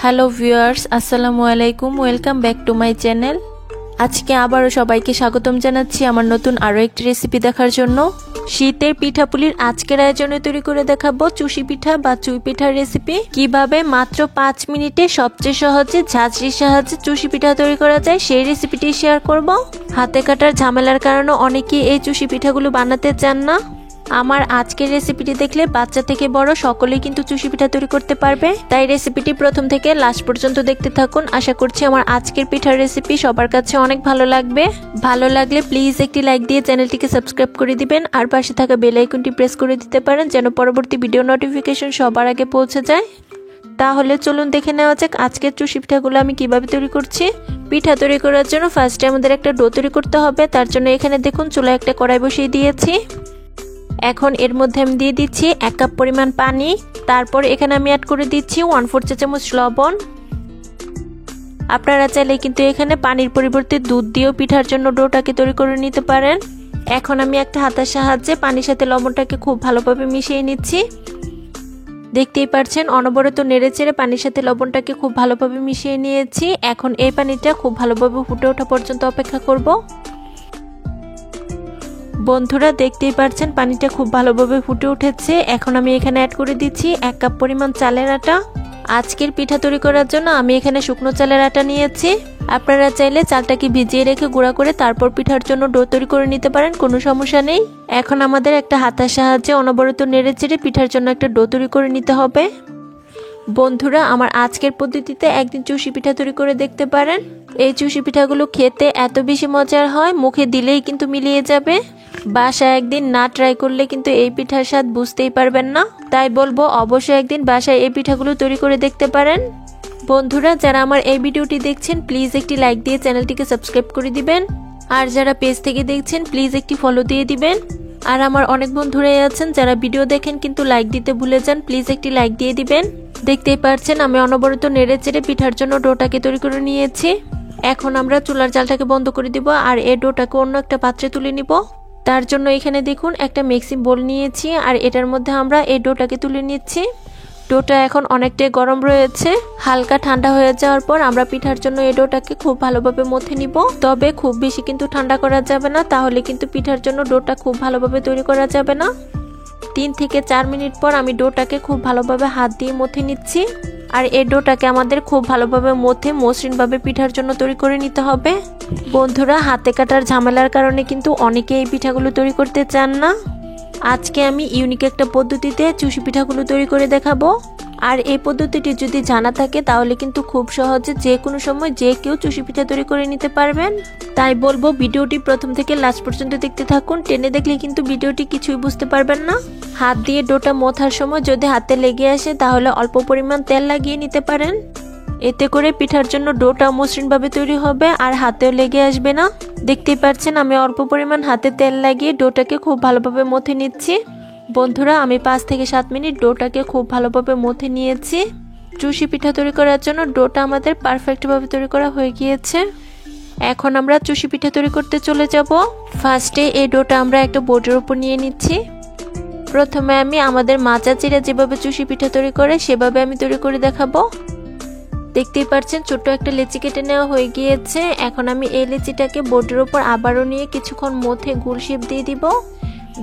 Hello viewers, আসসালামু আলাইকুম। Welcome back to my channel. আজকে আবারও সবাইকে স্বাগতম জানাচ্ছি আমার নতুন আরও একটি রেসিপি দেখার জন্য। শীতের পিঠাপুলির আজকের আয়োজনে তৈরি করে দেখাবো চুষি পিঠা বা চুই পিঠার রেসিপি। কিভাবে মাত্র 5 মিনিটে সবচেয়ে সহজে ঝাঁঝরির সাহায্যে চুষি পিঠা তৈরি করা যায় সেই রেসিপিটি শেয়ার করব। হাতে কাটার ঝামেলার কারণে অনেকেই এই চুষি পিঠাগুলো বানাতে চান না। আমার আজকের রেসিপিটি দেখলে বাচ্চা থেকে বড় সকলেই কিন্তু চুষি পিঠা তৈরি করতে পারবে। তাই রেসিপিটি প্রথম থেকে লাস্ট পর্যন্ত দেখতে থাকুন। আশা করছি আমার আজকের পিঠার রেসিপি সবার কাছে অনেক ভালো লাগবে। ভালো লাগলে প্লিজ একটি লাইক দিয়ে চ্যানেলটিকে সাবস্ক্রাইব করে দিবেন আর পাশে থাকা বেল আইকনটি প্রেস করে দিতে পারেন যেন পরবর্তী ভিডিও নোটিফিকেশন সবার আগে পৌঁছে যায়। তাহলে চলুন দেখে নেওয়া যাক আজকের চুষি পিঠাগুলো আমি কিভাবে তৈরি করছি। পিঠা তৈরি করার জন্য ফার্স্টে আমাদের একটা ডো তৈরি করতে হবে। তার জন্য এখানে দেখুন চুলায় একটা কড়াই বসিয়ে দিয়েছি। এখন এর মধ্যে আমি দিয়ে দিচ্ছি 1 কাপ পরিমাণ পানি। তারপর এখানে আমি অ্যাড করে দিচ্ছি 1/4 চা চামচ লবণ। আপনারা চাইলে কিন্তু এখানে পানির পরিবর্তে দুধ দিয়েও পিঠার জন্য ডোটাকে তৈরি করে নিতে পারেন। এখন আমি একটা হাতের সাহায্যে পানির সাথে লবণটাকে খুব ভালোভাবে মিশিয়ে নিচ্ছি। দেখতেই পাচ্ছেন অনবরত নেড়েচেড়ে পানির সাথে লবণটাকে খুব ভালোভাবে মিশিয়ে নিয়েছি। এখন এই পানিটা খুব ভালোভাবে ফুটে ওঠা পর্যন্ত অপেক্ষা করব। বন্ধুরা দেখতেই পাচ্ছেন পানিটা খুব ভালোভাবে ফুটে উঠেছে। এখন আমি এখানে অ্যাড করে দিচ্ছি 1 কাপ পরিমাণ চালের আটা। আজকের পিঠা তৈরি করার জন্য আমি এখানে শুকনো চালের আটা নিয়েছি। আপনারা চাইলে চালটাকে ভিজিয়ে রেখে গুঁড়া করে তারপর পিঠার জন্য ডো তৈরি করে নিতে পারেন, কোনো সমস্যা নেই। এখন আমাদের একটা হাতার সাহায্যে অনবরত নেড়েচেড়ে পিঠার জন্য একটা ডো তৈরি করে নিতে হবে। বন্ধুরা আমার আজকের পদ্ধতিতে একদিন চুষি পিঠা তৈরি করে দেখতে পারেন। এই চুষি পিঠাগুলো খেতে এত বেশি মজার হয়, মুখে দিলেই কিন্তু মিলিয়ে যাবে। বাসায় একদিন না ট্রাই করলে কিন্তু এই পিঠার স্বাদ বুঝতেই পারবেন না। তাই বলবো অবশ্যই একদিন বাসায় এই পিঠাগুলো তৈরি করে দেখতে পারেন। বন্ধুরা যারা আমার এই ভিডিওটি দেখছেন প্লিজ একটি লাইক দিয়ে চ্যানেলটিকে সাবস্ক্রাইব করে দিবেন। আর যারা পেজ থেকে দেখছেন প্লিজ একটি ফলো দিয়ে দিবেন। আর আমার অনেক বন্ধুরাই আছেন যারা ভিডিও দেখেন কিন্তু লাইক দিতে ভুলে যান, প্লিজ একটি লাইক দিয়ে দিবেন। দেখতেই পাচ্ছেন আমি অনবরত নেড়েচেড়ে পিঠার জন্য ডোটাকে তৈরি করে নিয়েছি। এখন আমরা চুলার জালটাকে বন্ধ করে দিব আর এই ডোটাকে অন্য একটা পাত্রে তুলে নিব। তার জন্য এখানে দেখুন একটা মিক্সিং বোল নিয়েছি আর এটার মধ্যে আমরা এই ডোটাকে তুলে নিচ্ছি। ডোটা এখন অনেকটাই গরম রয়েছে। হালকা ঠান্ডা হয়ে যাওয়ার পর আমরা পিঠার জন্য এই ডোটাকে খুব ভালোভাবে মথে নিব। তবে খুব বেশি কিন্তু ঠান্ডা করা যাবে না, তাহলে কিন্তু পিঠার জন্য ডোটা খুব ভালোভাবে তৈরি করা যাবে না। 3 থেকে 4 মিনিট পর আমি ডোটাকে খুব ভালোভাবে হাত দিয়ে মথে নিচ্ছি। আর এই ডোটাকে আমাদের খুব ভালোভাবে মথে মসৃণভাবে পিঠার জন্য তৈরি করে নিতে হবে। বন্ধুরা হাতে কাটার ঝামেলার কারণে কিন্তু অনেকে এই পিঠাগুলো তৈরি করতে চান না। আজকে আমি ইউনিক একটা পদ্ধতিতে চুষি পিঠাগুলো তৈরি করে দেখাবো। আর এই পদ্ধতিটি যদি জানা থাকে তাহলে কিন্তু খুব সহজে যে কোনো সময় যে কেউ চুষি পিঠা তৈরি করে নিতে পারবেন। তাই বলবো ভিডিওটি প্রথম থেকে লাস্ট পর্যন্ত দেখতে থাকুন। টেনে দেখলে কিন্তু ভিডিওটি কিছুই বুঝতে পারবেন না। হাত দিয়ে ডোটা মথার সময় যদি হাতে লেগে আসে তাহলে অল্প পরিমাণ তেল লাগিয়ে নিতে পারেন। এতে করে পিঠার জন্য ডোটা মসৃণভাবে তৈরি হবে আর হাতেও লেগে আসবে না। দেখতেই পাচ্ছেন আমি অল্প পরিমাণ হাতে তেল লাগিয়ে ডোটাকে খুব ভালোভাবে মথে নিচ্ছি। বন্ধুরা আমি 5 থেকে 7 মিনিট ডোটাকে খুব ভালোভাবে মথে নিয়েছি। চুষি পিঠা তৈরি করার জন্য ডোটা আমাদের পারফেক্টভাবে তৈরি করা হয়ে গিয়েছে। এখন আমরা চুষি পিঠা তৈরি করতে চলে যাব। ফার্স্টে এই ডোটা আমরা একটা বোর্ডের উপর নিয়ে নিচ্ছি। প্রথমে আমি আমাদের মা চাচিরা যেভাবে চুষি পিঠা তৈরি করে সেভাবে আমি তৈরি করে দেখাবো। দেখতেই পাচ্ছেন ছোট্ট একটা লেচি কেটে নেওয়া হয়ে গিয়েছে। এখন আমি এই লেচিটাকে বোর্ডের উপর আবারও নিয়ে কিছুক্ষণ মথে গোল শেপ দিয়ে দিব।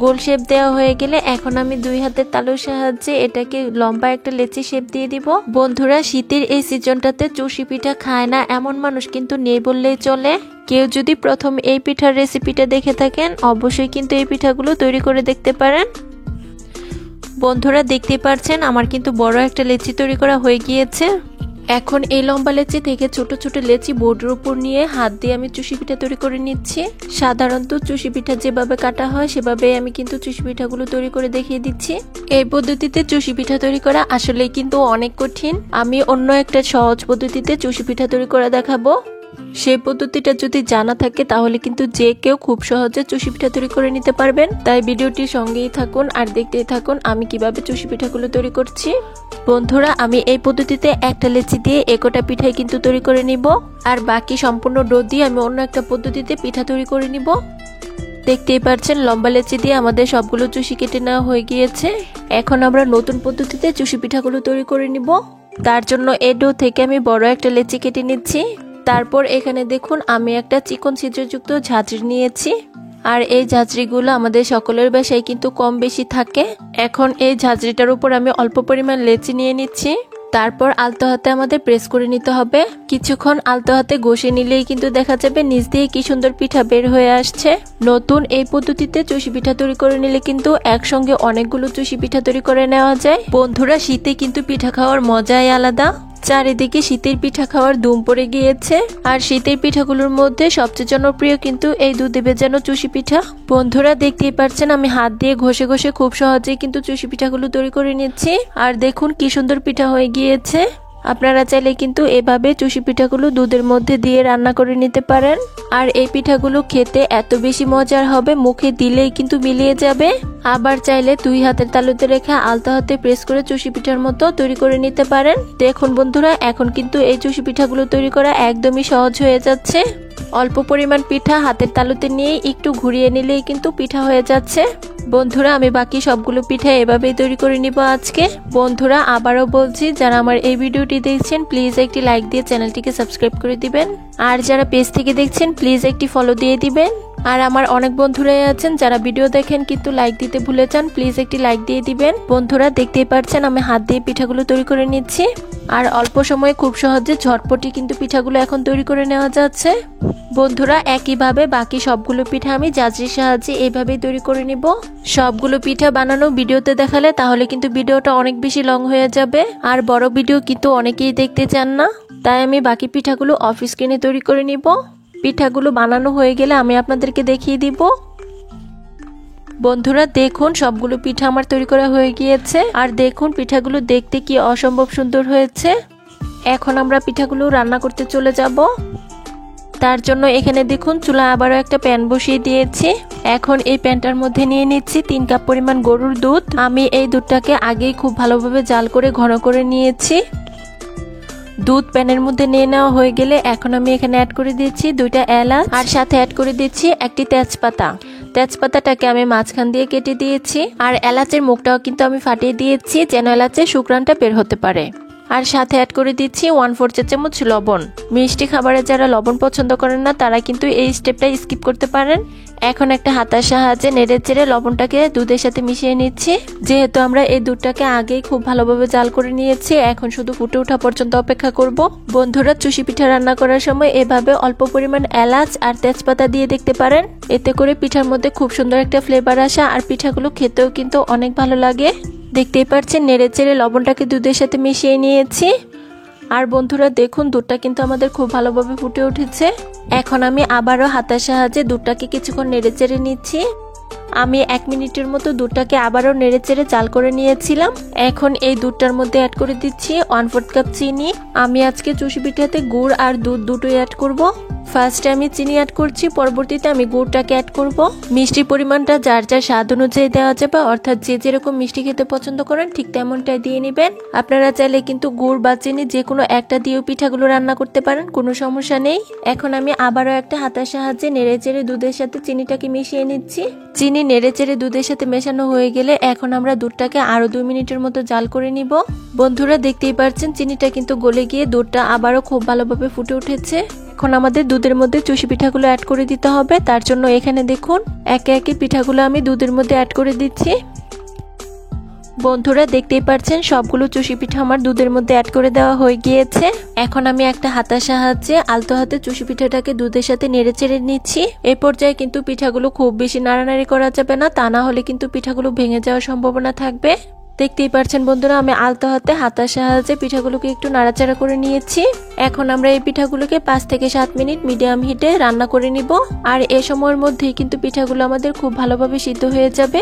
গোল শেপ দেওয়া হয়ে গেলে এখন আমি 2 হাতের তালুর সাহায্যে এটাকে লম্বা একটা লেচি শেপ দিয়ে দিব। বন্ধুরা শীতের এই সিজনটাতে চুষি পিঠা খায় না এমন মানুষ কিন্তু নেই বললেই চলে। কেউ যদি প্রথম এই পিঠার রেসিপিটা দেখে থাকেন অবশ্যই কিন্তু এই পিঠাগুলো তৈরি করে দেখতে পারেন। বন্ধুরা দেখতেই পাচ্ছেন আমার কিন্তু বড় একটা লেচি তৈরি করা হয়ে গিয়েছে। এখন এই লম্বা লেচি থেকে ছোট ছোট লেচি বোর্ডের উপর নিয়ে হাত দিয়ে আমি চুষি পিঠা তৈরি করে নিচ্ছি। সাধারণত চুষি পিঠা যেভাবে কাটা হয় সেভাবে আমি কিন্তু চুষি পিঠাগুলো তৈরি করে দেখিয়ে দিচ্ছি। এই পদ্ধতিতে চুষি পিঠা তৈরি করা আসলেই কিন্তু অনেক কঠিন। আমি অন্য একটা সহজ পদ্ধতিতে চুষি পিঠা তৈরি করে দেখাবো। সেই পদ্ধতিটা যদি জানা থাকে তাহলে কিন্তু যে কেউ খুব সহজে চুষি পিঠা তৈরি করে নিতে পারবেন। তাই ভিডিওটির সঙ্গেই থাকুন আর দেখতেই থাকুন আমি কিভাবে চুষি পিঠাগুলো তৈরি করছি। বন্ধুরা আমি এই পদ্ধতিতে একটা লেচি দিয়ে একটা পিঠাই কিন্তু তৈরি করে নিব আর বাকি সম্পূর্ণ ডো দিয়ে আমি অন্য একটা পদ্ধতিতে পিঠা তৈরি করে নিব। দেখতেই পাচ্ছেন লম্বা লেচি দিয়ে আমাদের সবগুলো চুষি কেটে নেওয়া হয়ে গিয়েছে। এখন আমরা নতুন পদ্ধতিতে চুষি পিঠাগুলো তৈরি করে নিব। তার জন্য এই ডো থেকে আমি বড় একটা লেচি কেটে নিচ্ছি। তারপর এখানে দেখুন আমি একটা চিকন ছিদ্রযুক্ত ঝাঁঝরি নিয়েছি। আর এই ঝাঁঝরিগুলো আমাদের সকলের বাসায় কিন্তু কম বেশি থাকে। এখন এই ঝাঁঝরিটার উপর আমি অল্প পরিমাণ লেচি নিয়ে নিচ্ছি। তারপর আলতো হাতে আমাদের প্রেস করে নিতে হবে। কিছুক্ষণ আলতো হাতে ঘষে নিলেই কিন্তু দেখা যাবে নিচ দিয়ে কি সুন্দর পিঠা বের হয়ে আসছে। নতুন এই পদ্ধতিতে চুষি পিঠা তৈরি করে নিলে কিন্তু একসঙ্গে অনেকগুলো চুষি পিঠা তৈরি করে নেওয়া যায়। বন্ধুরা, শীতে কিন্তু পিঠা খাওয়ার মজাই আলাদা। চারিদিকে শীতের পিঠা খাওয়ার ধুম পড়ে গিয়েছে। আর শীতের পিঠাগুলোর মধ্যে সবচেয়ে জনপ্রিয় কিন্তু এই দুধে ভেজানো চুষি পিঠা। বন্ধুরা, দেখতেই পাচ্ছেন আমি হাত দিয়ে ঘষে ঘষে খুব সহজেই কিন্তু চুষি পিঠাগুলো তৈরি করে নিচ্ছি। আর দেখুন কি সুন্দর পিঠা হয়ে গিয়েছে। আপনারা চাইলে কিন্তু এভাবে চুষি পিঠাগুলো দুধের মধ্যে দিয়ে রান্না করে নিতে পারেন। আর এই পিঠাগুলো খেতে এত বেশি মজার হবে, মুখে দিলেই কিন্তু মিলিয়ে যাবে। আবার চাইলে 2 হাতের তালুতে রেখে আলতো হাতে প্রেস করে চুষি পিঠার মতো তৈরি করে নিতে পারেন। দেখুন বন্ধুরা, এখন কিন্তু এই চুষি পিঠাগুলো তৈরি করা একদমই সহজ হয়ে যাচ্ছে। অল্প পরিমাণ পিঠা হাতের তালুতে নিয়ে একটু ঘুরিয়ে নিলেই কিন্তু পিঠা হয়ে যাচ্ছে। বন্ধুরা, আমি বাকি সবগুলো পিঠা এভাবেই তৈরি করে নিব আজকে। বন্ধুরা, আবারও বলছি, যারা আমার এই ভিডিওটি দেখছেন প্লিজ একটি লাইক দিয়ে চ্যানেলটিকে সাবস্ক্রাইব করে দিবেন। আর যারা পেজ থেকে দেখছেন প্লিজ একটি ফলো দিয়ে দিবেন। আর আমার অনেক বন্ধুরাই আছেন যারা ভিডিও দেখেন কিন্তু লাইক দিতে ভুলে যান, প্লিজ একটি লাইক দিয়ে দিবেন। বন্ধুরা, দেখতেই পাচ্ছেন আমি হাত দিয়ে পিঠাগুলো তৈরি করে নিচ্ছি। আর অল্প সময়ে খুব সহজে ঝটপটি কিন্তু পিঠাগুলো এখন তৈরি করে নেওয়া যাচ্ছে। বন্ধুরা, একইভাবে বাকি সবগুলো পিঠা আমি ঝাঁঝরির সাহায্যে এইভাবেই তৈরি করে নিব। সবগুলো পিঠা বানানো ভিডিওতে দেখালে তাহলে কিন্তু ভিডিওটা অনেক বেশি লং হয়ে যাবে। আর বড় ভিডিও কিন্তু অনেকেই দেখতে চান না, তাই আমি বাকি পিঠাগুলো অফ স্ক্রিনে তৈরি করে নিব। পিঠাগুলো বানানো হয়ে গেলে আমি আপনাদেরকে দেখিয়ে দিব। বন্ধুরা, দেখুন সবগুলো পিঠা আমার তৈরি করা হয়ে গিয়েছে। আর দেখুন পিঠাগুলো দেখতে কি অসম্ভব সুন্দর হয়েছে। এখন আমরা পিঠাগুলো রান্না করতে চলে যাব। তার জন্য এখানে দেখুন চুলা আবারও একটা প্যান বসিয়ে দিয়েছি। এখন এই প্যানটার মধ্যে নিয়ে নিচ্ছি 3 কাপ পরিমাণ গরুর দুধ। আমি এই দুধটাকে আগেই খুব ভালোভাবে জাল করে ঘন করে নিয়েছি। দুধ প্যানের মধ্যে নিয়ে নেওয়া হয়ে গেলে এখন আমি এখানে অ্যাড করে দিচ্ছি 2টা এলাচ। আর সাথে অ্যাড করে দিচ্ছি একটি তেজপাতা। তেজপাতাটাকে আমি মাঝখান দিয়ে কেটে দিয়েছি। আর এলাচের মুখটাও কিন্তু আমি ফাটিয়ে দিয়েছি যেন এলাচের সুঘ্রাণটা বের হতে পারে। আর সাথে অ্যাড করে দিচ্ছি 1/4 চা চামচ লবণ। মিষ্টি খাবারে যারা লবণ পছন্দ করেন না তারা কিন্তু এই স্টেপটা স্কিপ করতে পারেন। এখন একটা হাতার সাহায্যে নেড়ে চেড়ে লবণটাকে দুধের সাথে মিশিয়ে নিচ্ছি। যেহেতু আমরা এই দুধটাকে আগেই খুব ভালোভাবে জাল করে নিয়েছি, এখন শুধু ফুটে ওঠা পর্যন্ত অপেক্ষা করব। বন্ধুরা, চুষি পিঠা রান্না করার সময় এভাবে অল্প পরিমাণ এলাচ আর তেজপাতা দিয়ে দেখতে পারেন। এতে করে পিঠার মধ্যে খুব সুন্দর একটা ফ্লেভার আসা আর পিঠাগুলো খেতেও কিন্তু অনেক ভালো লাগে। দেখতেই পাচ্ছেন নেড়ে চেড়ে লবণটাকে দুধের সাথে মিশিয়ে নিয়েছি। আর বন্ধুরা, দেখুন দুধটা কিন্তু আমাদের খুব ভালোভাবে ফুটে উঠেছে। এখন আমি আবারও হাতার সাহায্যে দুধটাকে কিছুক্ষণ নেড়ে চেড়ে নিচ্ছি। আমি 1 মিনিটের মতো দুধটাকে আবারও নেড়ে চেড়ে জাল করে নিয়েছিলাম। এখন এই দুধটার মধ্যে অ্যাড করে দিচ্ছি 1/4 কাপ চিনি। আমি আজকে চুষি পিঠাতে গুড় আর দুধ দুটোই অ্যাড করব। ফার্স্টে আমি চিনি অ্যাড করছি, পরবর্তীতে আমি গুড়টাকে অ্যাড করব। মিষ্টির পরিমাণটা যার যার স্বাদ অনুযায়ী দেওয়া যাবে, অর্থাৎ যে যেরকম মিষ্টি খেতে পছন্দ করেন ঠিক তেমনটাই দিয়ে নেবেন। আপনারা চাইলে কিন্তু গুড় বা চিনি যে কোনো একটা দিয়েও পিঠাগুলো রান্না করতে পারেন, কোনো সমস্যা নেই। এখন আমি আবারও একটা হাতার সাহায্যে নেড়ে চেড়ে দুধের সাথে চিনিটাকে মিশিয়ে নিচ্ছি। চিনি নেড়ে চেড়ে দুধের সাথে মেশানো হয়ে গেলে এখন আমরা দুধটাকে আরো 2 মিনিটের মতো জাল করে নিব। বন্ধুরা, দেখতেই পাচ্ছেন চিনিটা কিন্তু গলে গিয়ে দুধটা আবারও খুব ভালোভাবে ফুটে উঠেছে। এখন আমাদের দুধের মধ্যে চুষি পিঠাগুলো অ্যাড করে দিতে হবে। তার জন্য এখানে দেখুন একে একে পিঠাগুলো আমি দুধের মধ্যে অ্যাড করে দিচ্ছি। বন্ধুরা, দেখতেই পাচ্ছেন সবগুলো চুষি পিঠা আমার দুধের মধ্যে অ্যাড করে দেওয়া হয়ে গিয়েছে। এখন আমি একটা হাতার সাহায্যে আলতো হাতে চুষি পিঠাটাকে দুধের সাথে নেড়ে চেড়ে নিচ্ছি। এই পর্যায়ে কিন্তু পিঠাগুলো খুব বেশি নাড়ানাড়ি করা যাবে না, তা না হলে কিন্তু পিঠাগুলো ভেঙে যাওয়ার সম্ভাবনা থাকবে। দেখতেই পাচ্ছেন বন্ধুরা, আমি আলতো হাতে হাতার সাহায্যে পিঠাগুলোকে একটু নাড়াচাড়া করে নিয়েছি। এখন আমরা এই পিঠাগুলোকে 5 থেকে 7 মিনিট মিডিয়াম হিটে রান্না করে নিব। আর এই সময়ের মধ্যেই কিন্তু পিঠাগুলো আমাদের খুব ভালোভাবে সিদ্ধ হয়ে যাবে।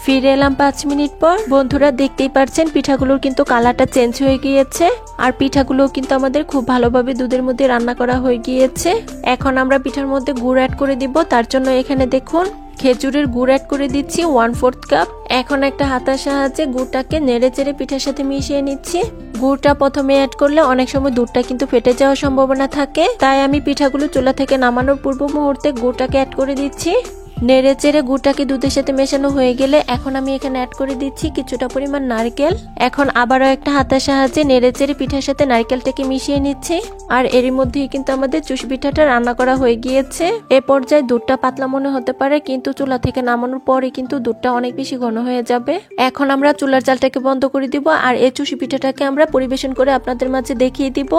ফিরে এলাম 5 মিনিট পর। বন্ধুরা, দেখতেই পাচ্ছেন পিঠাগুলোর কিন্তু কালারটা চেঞ্জ হয়ে গিয়েছে। আর পিঠাগুলো কিন্তু আমাদের খুব ভালোভাবে দুধের মধ্যে রান্না করা হয়ে গিয়েছে। এখন আমরা পিঠার মধ্যে গুড় অ্যাড করে দিব। তার জন্য এখানে দেখুন খেজুরের গুড় অ্যাড করে দিচ্ছি 1/4 কাপ। এখন একটা হাতার সাহায্যে গুড়টাকে নেড়ে চেড়ে পিঠার সাথে মিশিয়ে নিচ্ছি। গুড়টা প্রথমে অ্যাড করলে অনেক সময় দুধটা কিন্তু ফেটে যাওয়ার সম্ভাবনা থাকে, তাই আমি পিঠাগুলো চুলা থেকে নামানোর পূর্ব মুহূর্তে গুড়টাকে অ্যাড করে দিচ্ছি। নেড়ে চেড়ে গুড়টাকে দুধের সাথে মেশানো হয়ে গেলে এখন আমি এখানে অ্যাড করে দিচ্ছি কিছুটা পরিমাণ নারকেল। এখন আবারও একটা হাতের সাহায্যে নেড়ে চেড়ে পিঠার সাথে নারকেলটাকে মিশিয়ে নিচ্ছি। আর এরই মধ্যেই কিন্তু আমাদের চুষি পিঠাটা রান্না করা হয়ে গিয়েছে। এ পর্যায়ে দুধটা পাতলা মনে হতে পারে, কিন্তু চুলা থেকে নামানোর পরে কিন্তু দুধটা অনেক বেশি ঘন হয়ে যাবে। এখন আমরা চুলার জালটাকে বন্ধ করে দিব আর এই চুষি পিঠাটাকে আমরা পরিবেশন করে আপনাদের মাঝে দেখিয়ে দিব।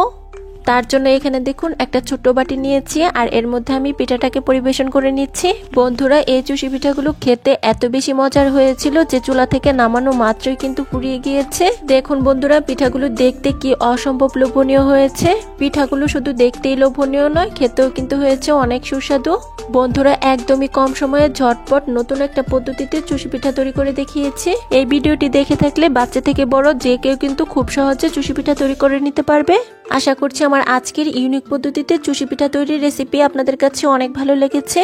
তার জন্য এখানে দেখুন একটা ছোট্ট বাটি নিয়েছি আর এর মধ্যে আমি পিঠাটাকে পরিবেশন করে নিচ্ছি। বন্ধুরা, এই চুষি পিঠাগুলো খেতে এত বেশি মজার হয়েছিল যে চুলা থেকে নামানো মাত্রই কিন্তু পুড়িয়ে গিয়েছে। দেখুন বন্ধুরা, পিঠাগুলো দেখতে কি অসম্ভব লোভনীয় হয়েছে। পিঠাগুলো শুধু দেখতেই লোভনীয় নয়, খেতেও কিন্তু হয়েছে অনেক সুস্বাদু। বন্ধুরা, একদমই কম সময়ে ঝটপট নতুন একটা পদ্ধতিতে চুষি পিঠা তৈরি করে দেখিয়েছি। এই ভিডিওটি দেখে থাকলে বাচ্চা থেকে বড় যে কেউ কিন্তু খুব সহজে চুষি পিঠা তৈরি করে নিতে পারবে। আশা করছি আমার আজকের ইউনিক পদ্ধতিতে চুষি পিঠা তৈরির রেসিপি আপনাদের কাছে অনেক ভালো লেগেছে।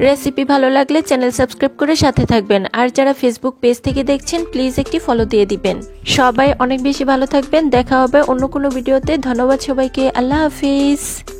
রেসিপি ভালো লাগলে চ্যানেল সাবস্ক্রাইব করে সাথে থাকবেন। আর যারা ফেসবুক পেজ থেকে দেখছেন প্লিজ একটি ফলো দিয়ে দিবেন। সবাই অনেক বেশি ভালো থাকবেন। দেখা হবে অন্য কোনো ভিডিওতে। ধন্যবাদ সবাইকে। আল্লাহ হাফিজ।